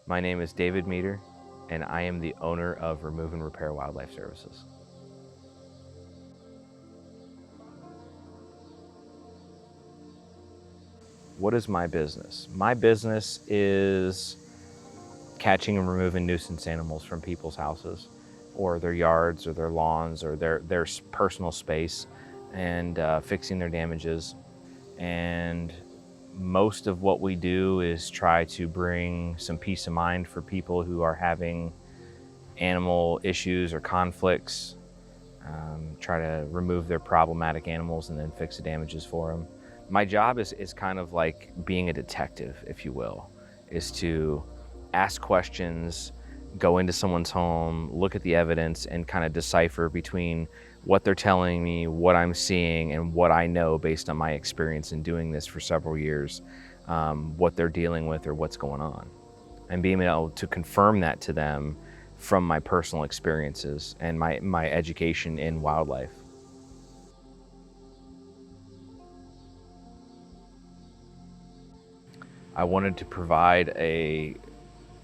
My name is David Meter, and I am the owner of Remove and Repair Wildlife Services. What is my business? My business is catching and removing nuisance animals from people's houses or their yards or their lawns or their personal space, and fixing their damages. And most of what we do is try to bring some peace of mind for people who are having animal issues or conflicts, try to remove their problematic animals and then fix the damages for them. My job is kind of like being a detective, if you will, is to ask questions, go into someone's home, look at the evidence, and kind of decipher between what they're telling me, what I'm seeing, and what I know based on my experience in doing this for several years, what they're dealing with or what's going on. And being able to confirm that to them from my personal experiences and my education in wildlife. I wanted to provide a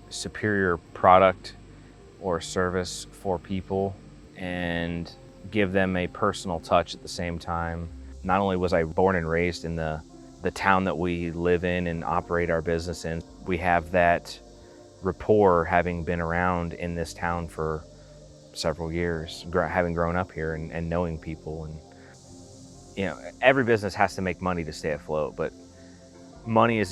superior product or service for people and give them a personal touch at the same time. Not only was I born and raised in the town that we live in and operate our business in, we have that rapport having been around in this town for several years, having grown up here and knowing people. And you know, every business has to make money to stay afloat, but money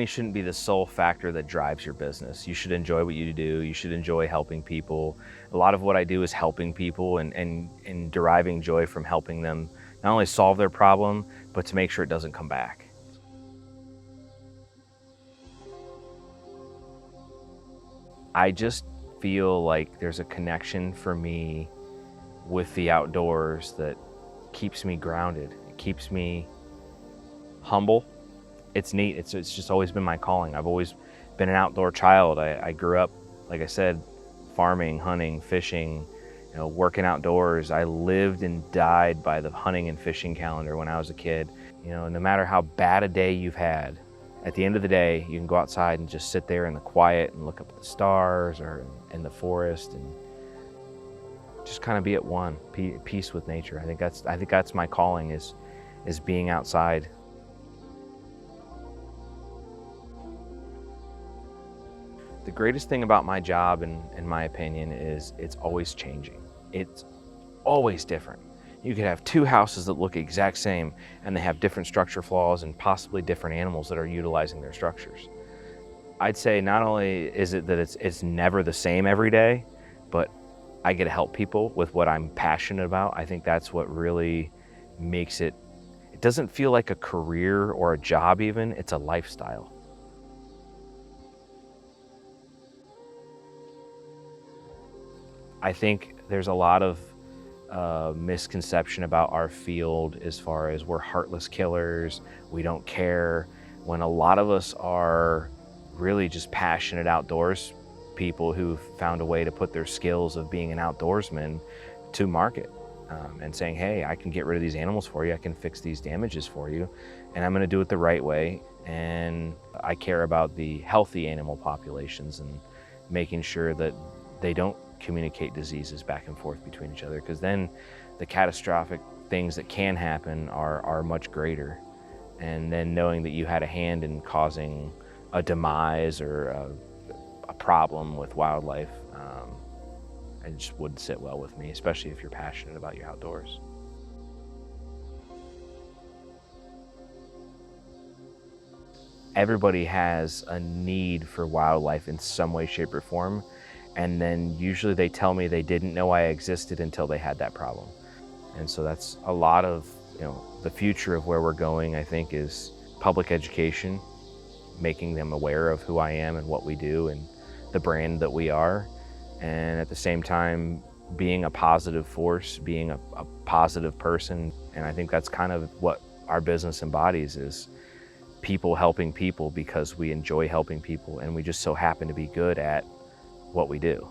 shouldn't be the sole factor that drives your business. You should enjoy what you do. You should enjoy helping people. A lot of what I do is helping people and deriving joy from helping them not only solve their problem, but to make sure it doesn't come back. I just feel like there's a connection for me with the outdoors that keeps me grounded. It keeps me humble. It's neat. It's just always been my calling. I've always been an outdoor child. I grew up, like I said, farming, hunting, fishing, working outdoors. I lived and died by the hunting and fishing calendar when I was a kid. No matter how bad a day you've had, at the end of the day, you can go outside and just sit there in the quiet and look up at the stars or in the forest and just kind of be at one, peace with nature. I think that's my calling, is being outside. The greatest thing about my job, in my opinion, is it's always changing. It's always different. You could have two houses that look exact same and they have different structure flaws and possibly different animals that are utilizing their structures. I'd say not only is it that it's never the same every day, but I get to help people with what I'm passionate about. I think that's what really makes it doesn't feel like a career or a job even, it's a lifestyle. I think there's a lot of misconception about our field as far as we're heartless killers, we don't care, when a lot of us are really just passionate outdoors people who've found a way to put their skills of being an outdoorsman to market, and saying, hey, I can get rid of these animals for you, I can fix these damages for you, and I'm going to do it the right way. And I care about the healthy animal populations and making sure that they don't communicate diseases back and forth between each other, because then the catastrophic things that can happen are much greater. And then knowing that you had a hand in causing a demise or a problem with wildlife, it just wouldn't sit well with me, especially if you're passionate about your outdoors. Everybody has a need for wildlife in some way, shape, or form. And then usually they tell me they didn't know I existed until they had that problem. And so that's a lot of, the future of where we're going, I think, is public education, making them aware of who I am and what we do and the brand that we are. And at the same time, being a positive force, being a positive person. And I think that's kind of what our business embodies, is people helping people because we enjoy helping people and we just so happen to be good at what we do.